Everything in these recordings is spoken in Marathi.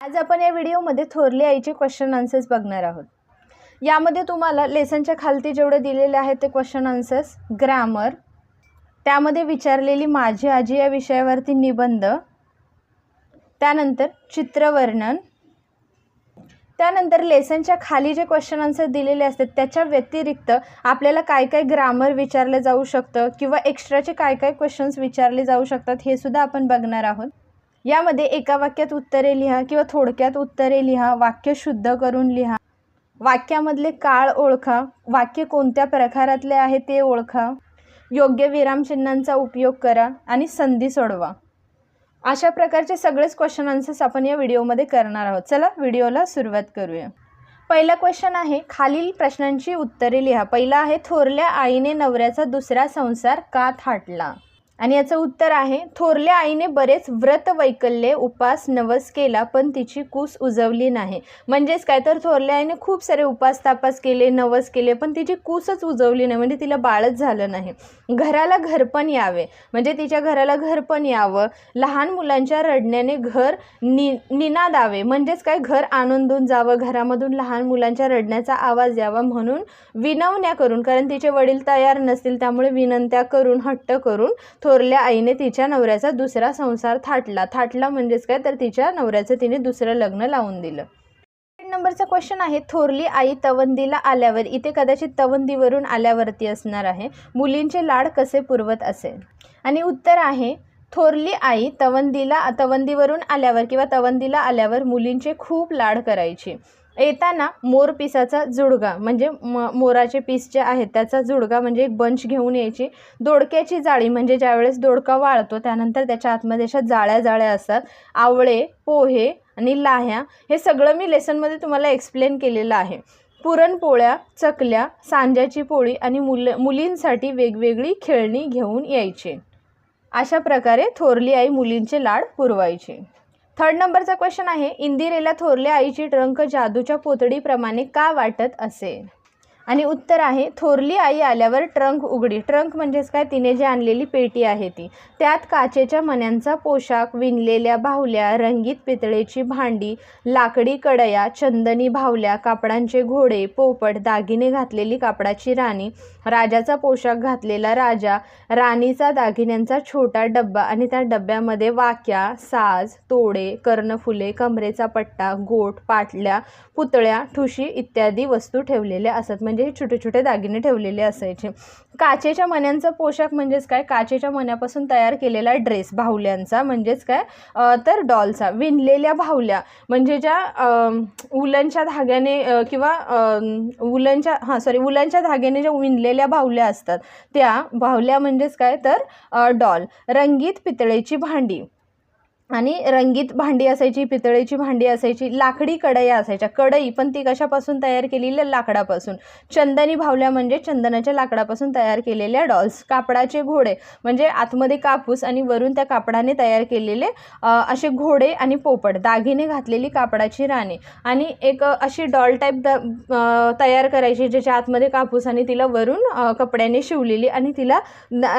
आज आपण या व्हिडिओमध्ये थोरली आईचे क्वेश्चन आन्सर्स बघणार आहोत। यामध्ये तुम्हाला लेसनच्या खालती जेवढे दिलेले आहेत ते क्वेश्चन आन्सर्स, ग्रामर, त्यामध्ये विचारलेली माझी आजी या विषयावरती निबंध, त्यानंतर चित्रवर्णन, त्यानंतर लेसनच्या खाली जे क्वेश्चन आन्सर दिलेले असतात त्याच्या व्यतिरिक्त आपल्याला काय काय ग्रामर विचारले जाऊ शकतं किंवा एक्स्ट्राचे काय काय क्वेश्चन्स विचारले जाऊ शकतात हे सुद्धा आपण बघणार आहोत। यामध्ये एका वाक्यात उत्तरे लिहा किंवा थोडक्यात उत्तरे लिहा, वाक्य शुद्ध करून लिहा, वाक्यामधले काळ ओळखा, वाक्य कोणत्या प्रकारातले आहे ते ओळखा, योग्य विरामचिन्हांचा उपयोग करा आणि संधी सोडवा। अशा प्रकारचे सगळेच क्वेश्चन आन्सर्स आपण या व्हिडिओमध्ये करणार आहोत। चला व्हिडिओला सुरुवात करूया। पहिला क्वेश्चन आहे, खालील प्रश्नांची उत्तरे लिहा। पहिला आहे, थोरल्या आईने नवऱ्याचा दुसरा संसार का थाटला? आणि याचं उत्तर आहे, थोरल्या आईने बरेच व्रत वैकल्ये उपास नवस केला पण तिची कूस उजवली नाही। म्हणजेच काय तर थोरल्या आईने खूप सारे उपास तापास केले, नवस केले पण तिची कूसच उजवली नाही, म्हणजे तिला बाळच झालं नाही। घराला घरपण यावे, म्हणजे तिच्या घराला घरपण यावं। लहान मुलांच्या रडण्याने घर निनादावे, म्हणजेच काय घर आनंदून जावं, घरामधून लहान मुलांच्या रडण्याचा आवाज यावा म्हणून विनवण्या करून, कारण तिचे वडील तयार नसतील त्यामुळे विनंत्या करून, हट्ट करून थोरल्या आईने तिच्या नवऱ्याचा दुसरा संसार थाटला। थाटला म्हणजेच काय तर तिच्या नवऱ्याचं तिने दुसरं लग्न लावून दिलं। नंबरचा क्वेश्चन आहे, थोरली आई तवंदीला आल्यावर, इथे कदाचित तवंदीवरून आल्यावरती असणार आहे, मुलींचे लाड कसे पुरवत असेल? आणि उत्तर आहे, थोरली आई तवंदीवरून आल्यावर किंवा तवंदीला आल्यावर मुलींचे खूप लाड करायची। येताना मोर पिसाचा जुडगा, म्हणजे मोराचे पीस जे आहेत त्याचा जुडगा म्हणजे एक बंच घेऊन यायची। दोडक्याची जाळी, म्हणजे ज्यावेळेस दोडका वाळतो त्यानंतर त्याच्या आतमध्ये अशा जाळ्या असतात। आवळे, पोहे आणि लाह्या, हे सगळं मी लेसनमध्ये तुम्हाला एक्सप्लेन केलेलं आहे। पुरणपोळ्या, चकल्या, सांज्याची पोळी आणि मुलींसाठी वेगवेगळी खेळणी घेऊन यायचे। अशा प्रकारे थोरली आई मुलींचे लाड पुरवायची। थर्ड नंबरचा क्वेश्चन आहे, इंदिरेला थोरल्या आईची ट्रंक जादूच्या पोतडीप्रमाणे का वाटत असे? आणि उत्तर आहे, थोरली आई आल्यावर ट्रंक उघडी। ट्रंक म्हणजेच काय, तिने जी आणलेली पेटी आहे ती, त्यात काचेच्या मण्यांचा पोशाख, विणलेल्या बाहुल्या, रंगीत पितळेची भांडी, लाकडी कढया, चंदनी बाहुल्या, कापडांचे घोडे, पोपट, दागिने घातलेली कापडाची राणी, राजाचा पोशाख घातलेला राजा, राणीचा दागिन्यांचा छोटा डब्बा आणि त्या डब्यामध्ये वाक्या, साज, तोडे, कर्णफुले, कमरेचा पट्टा, गोट, पाटल्या, पुतळ्या, ठुशी इत्यादी वस्तू ठेवलेल्या असत, म्हणजे हे छोटे छोटे दागिने ठेवलेले असायचे। काचेच्या मण्यांचा पोशाख म्हणजेच काय, काचेच्या मण्यापासून तयार केलेला ड्रेस, बाहुल्यांचा म्हणजेच काय तर डॉलचा। विणलेल्या बाहुल्या म्हणजे ज्या उलनच्या धाग्याने किंवा उलनच्या धाग्याने ज्या विणलेल्या बाहुल्या असतात त्या बाहुल्या म्हणजेच काय तर डॉल। रंगीत पितळेची भांडी, आणि रंगीत भांडी असायची, पितळेची भांडी असायची। लाकडी कढया असायच्या, कढई पण ती कशापासून तयार केलेल्या, लाकडापासून। चंदनी बाहुल्या म्हणजे चंदनाच्या लाकडापासून तयार केलेल्या डॉल्स। कापडाचे घोडे म्हणजे आतमध्ये कापूस आणि वरून त्या कापडाने तयार केलेले असे घोडे आणि पोपट। दागिने घातलेली कापडाची राणी, आणि एक अशी डॉल टाईप तयार करायची ज्याच्या आतमध्ये कापूस आणि तिला वरून कपड्याने शिवलेली आणि तिला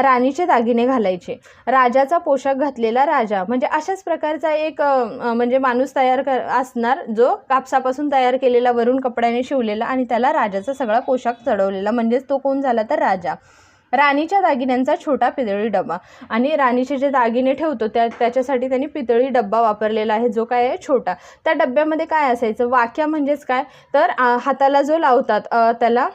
राणीचे दागिने घालायचे। राजाचा पोशाख घातलेला राजा, म्हणजे अशाच प्रकारचा एक म्हणजे माणूस तयार असणार जो कापसापासून तयार केलेला, वरून कपड्याने शिवलेला आणि त्याला राजाचा सगळा पोशाख चढवलेला, म्हणजेच तो कोण झाला तर राजा। राणीच्या दागिन्यांचा छोटा पितळी डबा, आणि राणीचे जे दागिने ठेवतो त्याच्यासाठी त्यांनी पितळी डब्बा वापरलेला आहे जो काय आहे छोटा। त्या डब्यामध्ये काय असायचं, वाक्या म्हणजेच काय तर हाताला जो लावतात त्याला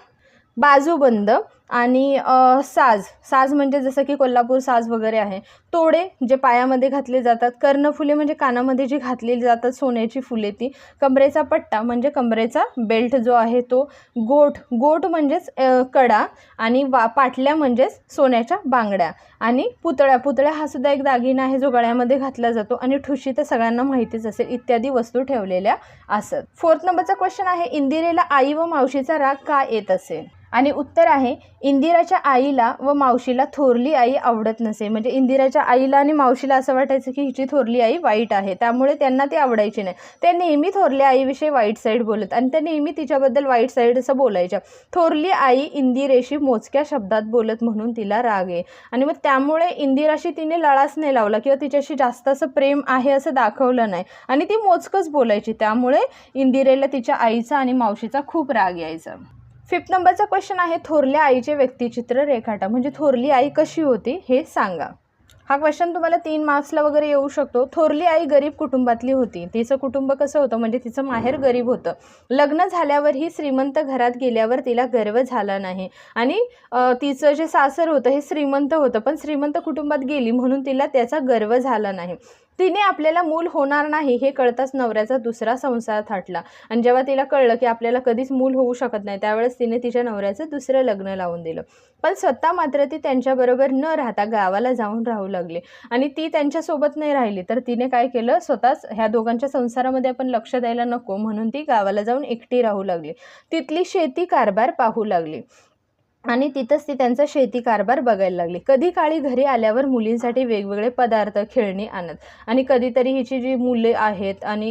बाजूबंद, आणि साज म्हणजे जसं की कोल्हापूर साज वगैरे आहे। तोडे जे पायामध्ये घातले जातात। कर्णफुले म्हणजे कानामध्ये जी घातलेली जातात सोन्याची फुले ती। कमरेचा पट्टा म्हणजे कमरेचा बेल्ट जो आहे तो। गोट म्हणजेच कडा, आणि पाटल्या म्हणजेच सोन्याच्या बांगड्या, आणि पुतळ्या हा सुद्धा एक दागिना आहे जो गळ्यामध्ये घातला जातो, आणि ठुशी तर सगळ्यांना माहितीच असेल, इत्यादी वस्तू ठेवलेल्या असत। फोर्थ नंबरचा क्वेश्चन आहे, इंदिरेला आई व मावशीचा राग का येत असेल? आणि उत्तर आहे, इंदिराच्या आईला व मावशीला थोरली आई आवडत नसे. म्हणजे इंदिराच्या आईला आणि मावशीला असं वाटायचं की हिची थोरली आई वाईट आहे, त्यामुळे त्यांना ती आवडायची नाही. ते नेहमी थोरल्या आईविषयी वाईट साईड बोलत आणि त्या नेहमी तिच्याबद्दल वाईट साईड असं बोलायच्या. थोरली आई इंदिरेशी मोजक्या शब्दात बोलत म्हणून तिला राग आहे आणि मग त्यामुळे इंदिराशी तिने लळाच नाही लावला किंवा तिच्याशी जास्त असं प्रेम आहे असं दाखवलं नाही आणि ती मोजकंच बोलायची. त्यामुळे इंदिरेला तिच्या आईचा आणि मावशीचा खूप राग यायचा. 5th नंबरचा क्वेश्चन आहे, थोरल्या आईचे व्यक्तिचित्र रेखाटा. म्हणजे थोरली आई कशी होती हे सांगा. हा क्वेश्चन तुम्हाला 3 मार्क्सला वगैरे येऊ शकतो. थोरली आई गरीब कुटुंबातली होती. तिचं कुटुंब कसं होतं, म्हणजे तिचं माहेर गरीब होतं. लग्न झाल्यावर ही श्रीमंत घरात गेल्यावर तिला गर्व झाला नाही आणि तिचं जे सासर होतं हे श्रीमंत होतं, पण श्रीमंत कुटुंबात गेली म्हणून तिला त्याचा गर्व झाला नाही. तिने आपल्याला मूल होणार नाही हे कळताच नवऱ्याचा दुसरा संसार थाटला आणि जेव्हा तिला कळलं की आपल्याला कधीच मूल होऊ शकत नाही त्यावेळेस तिने तिच्या नवऱ्याचं दुसरं लग्न लावून दिलं. पण स्वतः मात्र ती त्यांच्याबरोबर न राहता गावाला जाऊन राहू लागली आणि ती त्यांच्यासोबत नाही राहिली. तर तिने काय केलं, स्वतःच ह्या दोघांच्या संसारामध्ये आपण लक्ष द्यायला नको म्हणून ती गावाला जाऊन एकटी राहू लागली. तिथली शेती कारभार पाहू लागली आणि तिथंच ती त्यांचा शेती कारभार बघायला लागली. कधी काळी घरी आल्यावर मुलींसाठी वेगवेगळे पदार्थ खेळणी आणत आणि कधीतरी हिची जी मुले आहेत आणि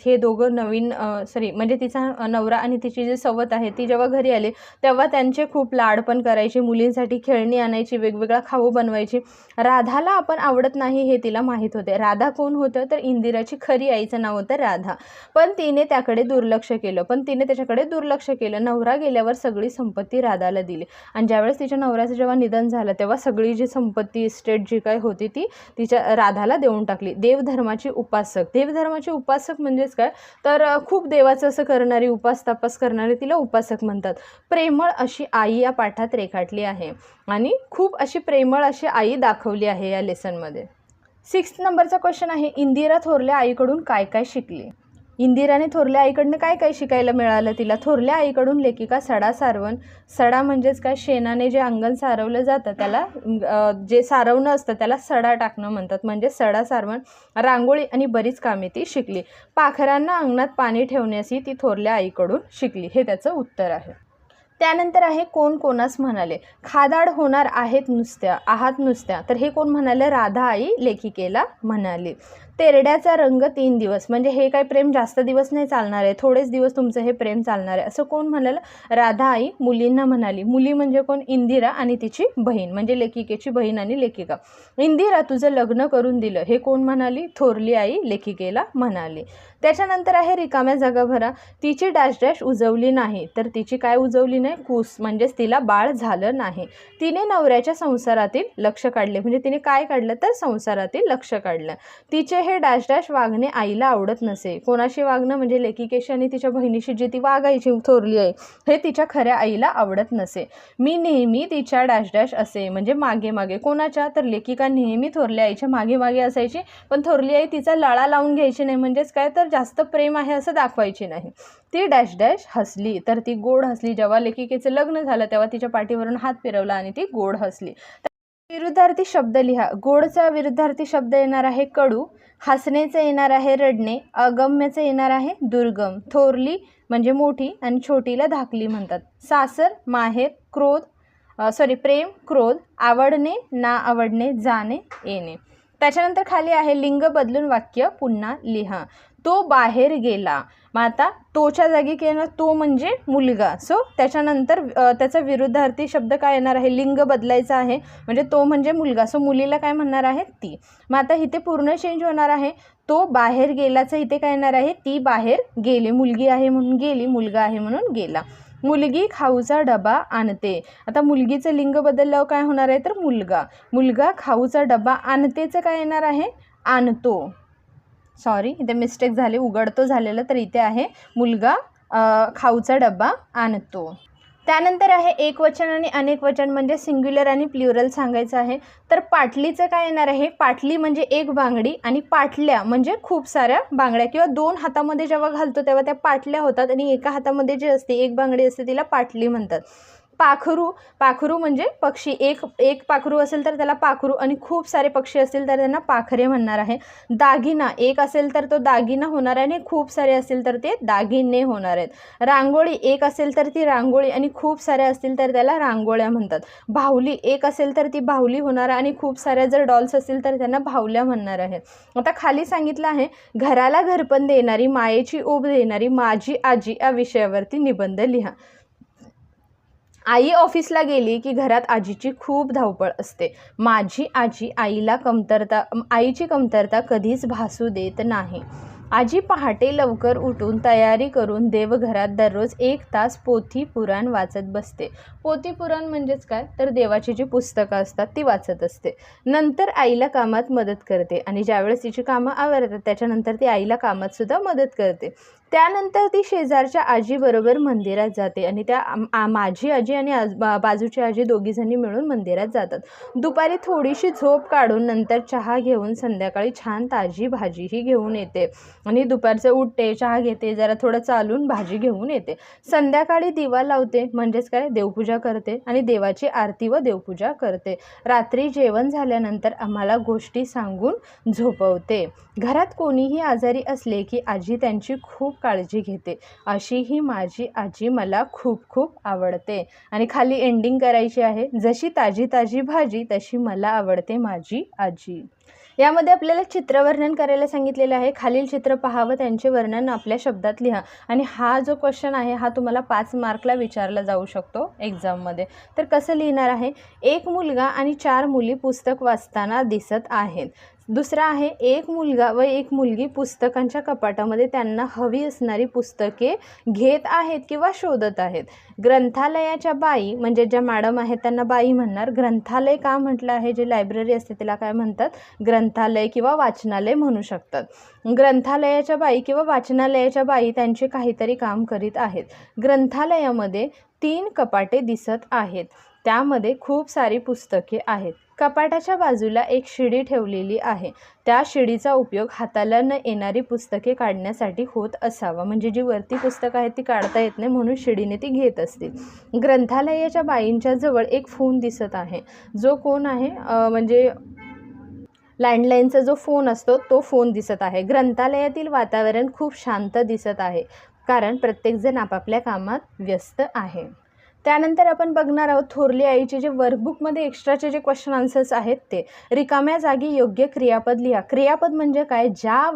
हे दोघं नवीन म्हणजे तिचा नवरा आणि तिची जी सवत आहे ती जेव्हा घरी आली तेव्हा त्यांचे खूप लाड पण करायची, मुलींसाठी खेळणी आणायची, वेगवेगळा खाऊ बनवायची. राधाला आपण आवडत नाही हे तिला माहीत होते. राधा कोण होतं, तर इंदिराची खरी आईचं नाव होतं राधा. पण तिने त्याच्याकडे दुर्लक्ष केलं. नवरा गेल्यावर सगळी संपत्ती राधाला दिली आणि ज्यावेळेस तिच्या नवऱ्याचं जेव्हा निधन झालं तेव्हा सगळी जी संपत्ती इस्टेट जी काय होती ती तिच्या राधाला देऊन टाकली. देवधर्माची उपासक म्हणजेच काय, तर खूप देवाचं असं करणारी, उपास तापास करणारी तिला उपासक म्हणतात. प्रेमळ अशी आई या पाठात रेखाटली आहे आणि खूप अशी प्रेमळ अशी आई दाखवली आहे या लेसनमध्ये. 6th नंबरचा क्वेश्चन आहे, इंदिरा थोरल्या आईकडून काय काय शिकली. इंदिराने थोरल्या आईकडनं काय काय शिकायला मिळालं तिला. थोरल्या आईकडून लेखिका सडा सारवण, सडा म्हणजेच काय, शेणाने जे अंगण सारवलं जातं त्याला जे सारवणं असतं त्याला सडा टाकणं म्हणतात, म्हणजे सडा सारवण, रांगोळी आणि बरीच कामे ती शिकली. पाखरांना अंगणात पाणी ठेवण्याची ती थोरल्या आईकडून शिकली, हे त्याचं उत्तर आहे. त्यानंतर आहे, कोण कोणास म्हणाले. खादाड होणार आहात नुसत्या, तर हे कोण म्हणाले, राधा आई लेखिकेला म्हणाली. तेरड्याचा रंग 3 दिवस, म्हणजे हे काय प्रेम जास्त दिवस नाही चालणार आहे, थोडेच दिवस तुमचं हे प्रेम चालणार आहे, असं कोण म्हणालं, राधा आई मुलींना म्हणाली. मुली म्हणजे कोण, इंदिरा आणि तिची बहीण, म्हणजे लेखिकेची बहीण आणि लेखिका. इंदिरा तुझं लग्न करून दिलं, हे कोण म्हणाली, थोरली आई लेखिकेला म्हणाली. त्याच्यानंतर आहे, रिकाम्या जागा भरा. तिची डॅश उजवली नाही, तर तिची काय उजवली नाही, कूस, म्हणजेच तिला बाळ झालं नाही. तिने नवऱ्याच्या संसारातील लक्ष काढले, म्हणजे तिने काय काढलं, तर संसारातील लक्ष काढलं. तिचे हे डॅश वागणे आईला आवडत नसे. कोणाशी वागणं, म्हणजे लेखिकेशी आणि तिच्या बहिणीशी जी ती वागायची थोरली आई, हे तिच्या खऱ्या आईला आवडत नसे. मी नेहमी तिच्या डॅश असे, म्हणजे मागे मागे. कोणाच्या, तर लेखिका नेहमी थोरल्या आईच्या मागे मागे असायची, पण थोरली आई तिचा लळा लावून घ्यायची नाही, म्हणजेच काय, तर जास्त प्रेम आहे असं दाखवायची नाही. ती डॅश हसली, तर ती गोड हसली. जेव्हा लेखिकेचं लग्न झालं तेव्हा तिच्या पाठीवरून हात फिरवला आणि ती गोड हसली. विरुद्धार्थी शब्द लिहा. गोडचा विरुद्धार्थी शब्द येणार आहे कडू, हसण्याचं येणार आहे रडणे, अगम्याचं येणार आहे दुर्गम. थोरली म्हणजे मोठी आणि छोटीला धाकली म्हणतात. सासर, माहेर, प्रेम, क्रोध, आवडणे, ना आवडणे, जाणे, येणे. त्याच्यानंतर खाली आहे, लिंग बदलून वाक्य पुन्हा लिहा. तो बाहेर गेला, मग आता तोच्या जागी केलं, तो म्हणजे मुलगा. सो त्याच्यानंतर त्याचा विरुद्धार्थी शब्द काय येणार आहे, लिंग बदलायचा आहे, म्हणजे तो म्हणजे मुलगा. सो मुलीला काय म्हणणार आहे, ती. मग आता इथे पूर्ण चेंज होणार आहे. तो बाहेर गेलाचं इथे काय येणार आहे, ती बाहेर गेली. मुलगी आहे म्हणून गेली, मुलगा आहे म्हणून गेला. मुलगी खाऊचा डबा आणते. आता मुलगीचं लिंग बदलल्यावर काय होणार आहे, तर मुलगा. मुलगा खाऊचा डबा आणतेचं काय येणार आहे, आणतो. सॉरी, इथे मिस्टेक झाली, उघडतो झालेलं, तर इथे आहे मुलगा खाऊचा डबा आणतो. त्यानंतर आहे एकवचन आणि अनेक वचन, म्हणजे सिंग्युलर आणि प्लुरल सांगायचं आहे. तर पाटलीचं काय येणार आहे, पाटली म्हणजे एक बांगडी आणि पाटल्या म्हणजे खूप साऱ्या बांगड्या, किंवा 2 हातामध्ये जेव्हा घालतो तेव्हा त्या पाटल्या होतात आणि एका हातामध्ये जी असते एक बांगडी असते तिला पाटली म्हणतात. पाखरू म्हणजे पक्षी, एक पाखरू असेल तर त्याला पाखरू, आणि खूप सारे पक्षी असतील तर त्यांना पाखरे म्हणणार आहे. दागिना एक असेल तर तो दागिना होणार आहे आणि खूप सारे असतील तर ते दागिने होणार आहेत. रांगोळी एक असेल तर ती रांगोळी आणि खूप साऱ्या असतील तर त्याला रांगोळ्या म्हणतात. बाहुली एक असेल तर ती बाहुली होणार आणि खूप साऱ्या जर डॉल्स असतील तर त्यांना बाहुल्या म्हणणार आहे. आता खाली सांगितलं आहे, घराला घरपण देणारी, मायेची ओढ देणारी माझी आजी या विषयावरती निबंध लिहा. आई ऑफिसला गेली की घरात आजीची खूप धावपळ असते. माझी आजी आईची कमतरता कधीच भासू देत नाही. आजी पहाटे लवकर उठून तयारी करून देवघरात दररोज 1 तास पोथी पुराण वाचत बसते. पोथी पुराण म्हणजेच काय, तर देवाची जी पुस्तकं असतात ती वाचत असते. नंतर आईला कामात मदत करते आणि ज्यावेळेस तिची कामं आवरतात त्याच्यानंतर ती आईला कामात सुद्धा मदत करते. त्यानंतर ती शेजारच्या आजीबरोबर मंदिरात जाते आणि त्या माझी आजी आणि बाजूची आजी दोघीजणी मिळून मंदिरात जातात. दुपारी थोडीशी झोप काढून नंतर चहा घेऊन संध्याकाळी छान ताजी भाजीही घेऊन येते आणि दुपारचं उठते, चहा घेते, जरा थोडं चालून भाजी घेऊन येते. संध्याकाळी दिवा लावते म्हणजेच काय, देवपूजा करते आणि देवाची आरती व देवपूजा करते. रात्री जेवण झाल्यानंतर आम्हाला गोष्टी सांगून झोपवते. घरात कोणीही आजारी असले की आजी त्यांची खूप काळजी घेते. अशी ही माझी आजी मला खूप खूप आवडते. आणि खाली एंडिंग करायची आहे, जशी ताजी ताजी भाजी तशी मला आवडते माझी आजी. यामध्ये आपल्याला चित्रवर्णन करायला सांगितलेलं आहे. खालील चित्र पहा व त्यांचे वर्णन आपल्या शब्दात लिहा. आणि हा जो क्वेश्चन आहे हा तुम्हाला 5 मार्कला विचारला जाऊ शकतो एक्झाममध्ये. तर कसं लिहिणार आहे, एक मुलगा आणि 4 मुली पुस्तक वाचताना दिसत आहेत. दुसरा आहे, एक मुलगा व एक मुलगी पुस्तकांच्या कपाटामध्ये त्यांना हवी असणारी पुस्तके घेत आहेत किंवा शोधत आहेत. ग्रंथालयाच्या बाई म्हणजे ज्या मॅडम आहेत त्यांना बाई म्हणणार. ग्रंथालय का म्हटलं आहे, जे लायब्ररी असते त्याला काय म्हणतात, ग्रंथालय किंवा वाचनालय म्हणू शकतात. ग्रंथालयाच्या बाई किंवा वाचनालयाच्या बाई त्यांचे काहीतरी काम करीत आहेत. ग्रंथालयामध्ये 3 कपाटे दिसत आहेत, त्यामध्ये खूप सारी पुस्तके आहेत. कपाटाच्या बाजूला एक शिडी ठेवलेली आहे. त्या शिडीचा उपयोग हाताला न येणारी पुस्तके काढण्यासाठी होत असावा. म्हणजे जी वरती पुस्तकं आहेत ती काढता येत नाही म्हणून शिडीने ती घेत असतील. ग्रंथालयाच्या बाईंच्या जवळ एक फोन दिसत आहे. जो कोण आहे म्हणजे लँडलाईनचा जो फोन असतो तो फोन दिसत आहे. ग्रंथालयातील वातावरण खूप शांत दिसत आहे कारण प्रत्येकजण आपापल्या कामात व्यस्त आहे. त्यानंतर आपण बघणार आहोत थोरली आईचे जे वर्कबुकमध्ये एक्स्ट्राचे जे क्वेश्चन आन्सर्स आहेत ते. रिकाम्या जागी योग्य क्रियापद लिहा. क्रियापद म्हणजे काय, ज्या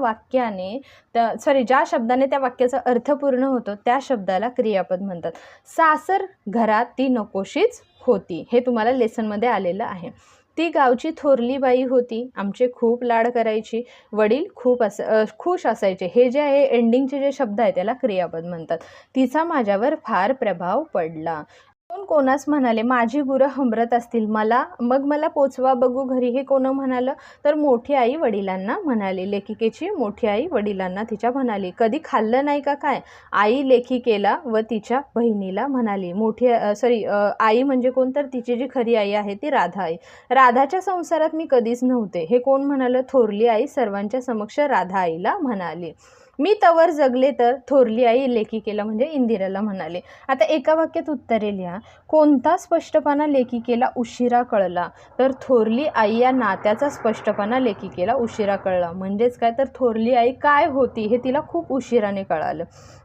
शब्दाने त्या वाक्याचा अर्थ पूर्ण होतो त्या शब्दाला क्रियापद म्हणतात. सासर घरात ती नकोशीच होती, हे तुम्हाला लेसनमध्ये आलेलं आहे. ती गावची थोरली बाई होती, आमचे खूप लाड करायची, वडील खूप खुश असायचे. हे जे आहे एंडिंगचे जे शब्द आहेत त्याला क्रियापद म्हणतात. तिचा माझ्यावर फार प्रभाव पडला. कोण कोणास म्हणाले, माझी गुरं हंबरत असतील, मला पोचवा बघू घरी, हे कोण म्हणालं, तर मोठी आई वडिलांना म्हणाली. लेखिकेची मोठी आई वडिलांना तिच्या म्हणाली. कधी खाल्लं नाही का काय, आई लेखिकेला व तिच्या बहिणीला म्हणाली. आई म्हणजे कोण, तर तिची जी खरी आई आहे ती राधा आई. राधाच्या संसारात मी कधीच नव्हते, हे कोण म्हणालं, थोरली आई सर्वांच्या समक्ष राधा आईला म्हणाली. मी तवर जगले तर थोरली आई लेखिकेला म्हणजे इंदिराला म्हणाले. आता एका वाक्यात उत्तरे लिहा. कोणता स्पष्टपणा लेखिकेला उशिरा कळला, तर थोरली आई या नात्याचा स्पष्टपणा लेखिकेला उशिरा कळला. म्हणजेच काय, तर थोरली आई काय होती हे तिला खूप उशिराने कळालं.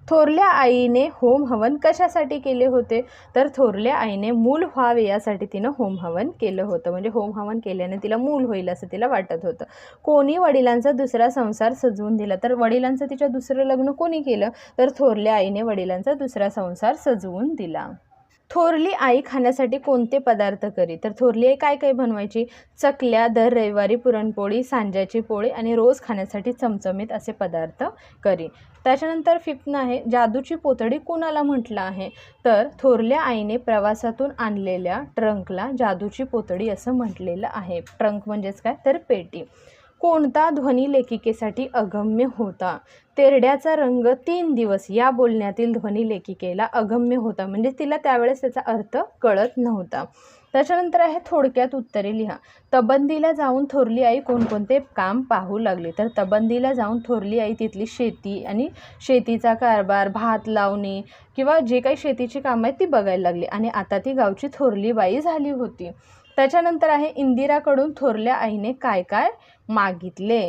थोरल्या आईने होम हवन कशासाठी केले होते, तर थोरल्या आईने मूल व्हावे यासाठी तिनं होम हवन केलं होतं. म्हणजे होम हवन केल्याने तिला मूल होईल असं तिला वाटत होतं. कोणी वडिलांचा दुसरा संसार सजवून दिला, तर वडिलांचं तिच्या दुसरं लग्न कोणी केलं, तर थोरल्या आईने वडिलांचा दुसरा संसार सजवून दिला. थोरली आई खाण्यासाठी कोणते पदार्थ करी, तर थोरली आई काय काय बनवायची, चकल्या, दर रविवारी पुरणपोळी, सांज्याची पोळी आणि रोज खाण्यासाठी चमचमीत असे पदार्थ करी. त्याच्यानंतर 5 आहे, जादूची पोतडी कुणाला म्हटलं आहे, तर थोरल्या आईने प्रवासातून आणलेल्या ट्रंकला जादूची पोतडी असं म्हटलेलं आहे. ट्रंक म्हणजेच काय, तर पेटी. कोणता ध्वनी लेखिकेसाठी अगम्य होता, तेरड्याचा रंग 3 दिवस या बोलण्यातील ध्वनी लेखिकेला अगम्य होता. म्हणजे तिला त्यावेळेस त्याचा अर्थ कळत नव्हता. त्याच्यानंतर आहे थोडक्यात उत्तरे लिहा. तबंदीला जाऊन थोरली आई कोणकोणते काम पाहू लागली. तर तबंदीला जाऊन थोरली आई तिथली शेती आणि शेतीचा कारभार, भात लावणे किंवा जे काही शेतीची कामं आहेत ती बघायला लागली आणि आता ती गावची थोरली बाई झाली होती. त्याच्यानंतर आहे इंदिराकडून थोरल्या आईने काय काय मागितले.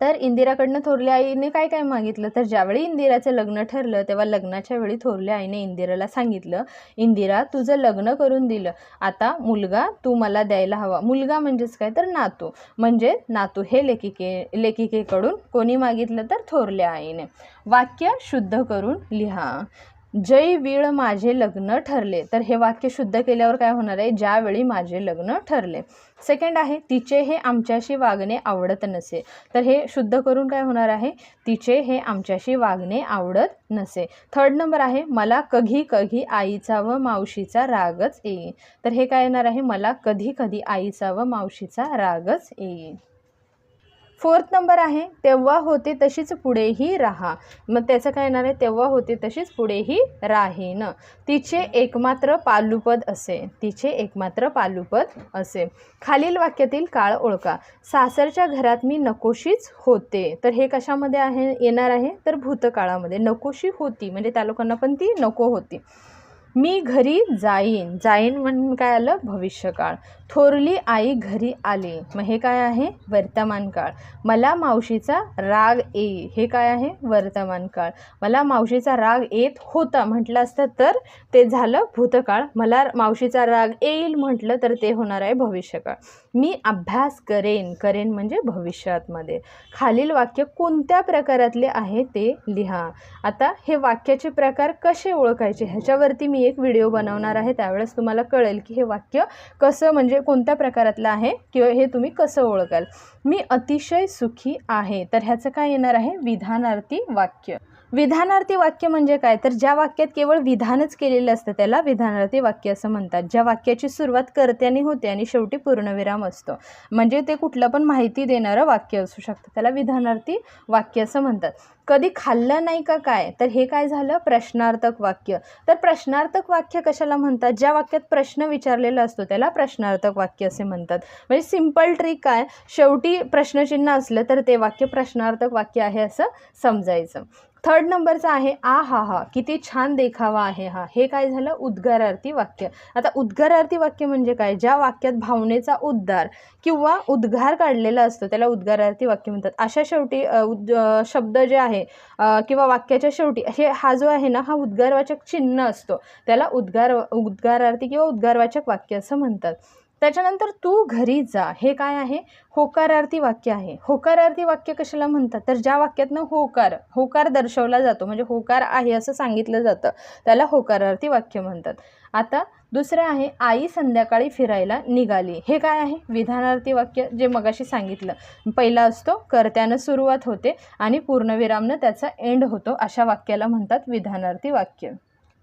तर इंदिराकडनं थोरल्या आईने काय काय मागितलं. तर ज्यावेळी इंदिराचं लग्न ठरलं तेव्हा लग्नाच्या वेळी थोरल्या आईने इंदिराला सांगितलं, इंदिरा तुझं लग्न करून दिलं, आता मुलगा तू मला द्यायला हवा. मुलगा म्हणजेच काय, तर नातू. म्हणजे नातू हे लेखिकेकडून कोणी मागितलं, तर थोरल्या आईने. वाक्य शुद्ध करून लिहा. जय वीळ माझे लग्न ठरले. तर हे वाक्य शुद्ध केल्यावर काय होणार आहे, ज्यावेळी माझे लग्न ठरले. सेकंड आहे तिचे हे आमच्याशी वागणे आवडत नसे. तर हे शुद्ध करून काय होणार आहे, तिचे हे आमच्याशी वागणे आवडत नसे. थर्ड नंबर आहे मला कधी कधी आईचा व मावशीचा रागच येईल. तर हे काय येणार आहे, मला कधी कधी आईचा व मावशीचा रागच येईल. फोर्थ नंबर आहे तेव्हा होते तशीच पुढेही राहा. मग त्याचं काय येणार आहे, तेव्हा होते तशीच पुढेही राहीन. तिचे एकमात्र पालुपद असे. तिचे एकमात्र पालुपद असे. खालील वाक्यातील काळ ओळखा. सासरच्या घरात मी नकोशीच होते. तर हे कशामध्ये आहे येणार आहे, तर भूतकाळामध्ये. नकोशी होती म्हणजे त्या लोकांना पण ती नको होती. मी घरी जाईन. जाईन म्हणून काय आलं, भविष्यकाळ. थोरली आई घरी आली. मग हे काय आहे, वर्तमान काळ. मला मावशीचा राग येईल. हे काय आहे, वर्तमान काळ. मला मावशीचा राग येत होता म्हटलं असतं तर ते झालं भूतकाळ. मला मावशीचा राग येईल म्हटलं तर ते होणार आहे भविष्यकाळ. मी अभ्यास करेन. करेन म्हणजे भविष्यातमध्ये. खालील वाक्य कोणत्या प्रकारातले आहे ते लिहा. आता हे वाक्याचे प्रकार कसे ओळखायचे ह्याच्यावरती मी एक व्हिडिओ बनवणार आहे. त्यावेळेस तुम्हाला कळेल की हे वाक्य कसं म्हणजे कोणत्या प्रकारातलं आहे किंवा हे तुम्ही कसं ओळखाल. मी अतिशय सुखी आहे. तर ह्याचं काय येणार आहे, विधानार्थी वाक्य. विधानार्थी वाक्य म्हणजे काय, तर ज्या वाक्यात केवळ विधानच केलेलं असतं त्याला विधानार्थी वाक्य असं म्हणतात. ज्या वाक्याची सुरुवात कर्त्याने होते आणि शेवटी पूर्णविराम असतो. म्हणजे ते कुठलं पण माहिती देणारं वाक्य असू शकतं, त्याला विधानार्थी वाक्य असं म्हणतात. कधी खाल्लं नाही का काय, तर हे काय झालं, प्रश्नार्थक वाक्य. तर प्रश्नार्थक वाक्य कशाला म्हणतात, ज्या वाक्यात प्रश्न विचारलेला असतो त्याला प्रश्नार्थक वाक्य असे म्हणतात. म्हणजे सिंपल ट्रिक काय, शेवटी प्रश्नचिन्ह असलं तर ते वाक्य प्रश्नार्थक वाक्य आहे असं समजायचं. थर्ड नंबरचं आहे आ हा हा किती छान देखावा आहे हा. हे काय झालं, उद्गारार्थी वाक्य. आता उद्गारार्थी वाक्य म्हणजे काय, ज्या वाक्यात भावनेचा उद्गार किंवा उद्गार काढलेला असतो त्याला उद्गारार्थी वाक्य म्हणतात. अशा शेवटी शब्द जे आहे किंवा वाक्याच्या शेवटी हा जो आहे ना, हा उद्गारवाचक चिन्ह असतो त्याला उद्गारार्थी किंवा उद्गारवाचक वाक्य असं म्हणतात. त्याच्यानंतर तू घरी जा. हे काय आहे, होकारार्थी वाक्य आहे. होकारार्थी वाक्य कशाला म्हणतात, तर ज्या वाक्यातनं होकार दर्शवला जातो म्हणजे होकार आहे असं सांगितलं जातं त्याला होकारार्थी वाक्य म्हणतात. आता दुसरं आहे आई संध्याकाळी फिरायला निघाली. हे काय आहे, विधानार्थी वाक्य. जे मगाशी सांगितलं, पहिला असतो कर्त्यानं सुरुवात होते आणि पूर्णविरामनं त्याचा एंड होतो, अशा वाक्याला म्हणतात विधानार्थी वाक्य.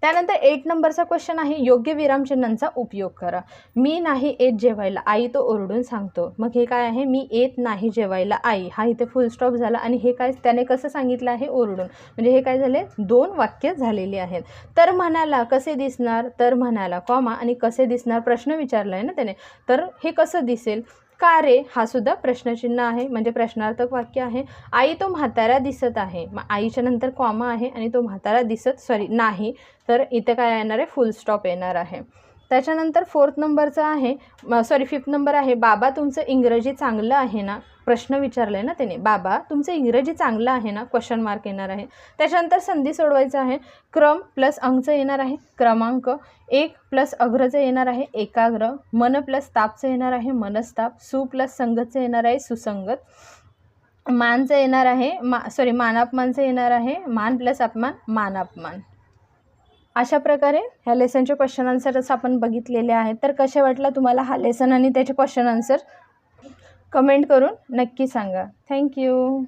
त्यानंतर 8 नंबरचा क्वेश्चन आहे योग्य विरामचिन्हांचा उपयोग करा. मी नाही येत जेवायला, आई तो ओरडून सांगतो. मग हे काय आहे, मी येत नाही जेवायला आई, हा इथे फुल स्टॉप झाला आणि हे काय त्याने कसं सांगितलं आहे, ओरडून. म्हणजे हे काय झाले, 2 वाक्य झालेली आहेत. तर म्हणाला कसे दिसणार, तर म्हणाला कॉमा आणि कसे दिसणार प्रश्न विचारला आहे ना त्याने, तर हे कसं दिसेल. का रे हा सुद्धा प्रश्नचिन्ह आहे म्हणजे प्रश्नार्थक वाक्य आहे. आई तो म्हातारा दिसत आहे. मग आईच्या नंतर कॉमा आहे आणि तो म्हातारा नाही, तर इथे काय येणार आहे, फुल स्टॉप येणार आहे. त्याच्यानंतर 4th नंबरचा आहे 5th नंबर आहे बाबा तुमचं इंग्रजी चांगलं आहे ना. प्रश्न विचारला आहे ना त्याने, बाबा तुमचं इंग्रजी चांगलं आहे ना, क्वेश्चन मार्क येणार आहे. त्याच्यानंतर संधी सोडवायचं आहे. क्रम प्लस अंकचं येणार आहे क्रमांक, एक प्लस अग्रचं येणार आहे एकाग्र, मन प्लस तापचं येणार आहे मनस्ताप, सु प्लस संगतचं येणार आहे सुसंगत, मानचं येणार आहे मानापमानचं येणार आहे मान प्लस अपमान मानापमान. अशा प्रकारे ह्या लेसनचे क्वेश्चन आन्सर्स आपण बघितलेले आहेत. तर कसे वाटला तुम्हाला हा लेसन आणि त्याचे क्वेश्चन आन्सर कमेंट करून नक्की सांगा. थँक्यू.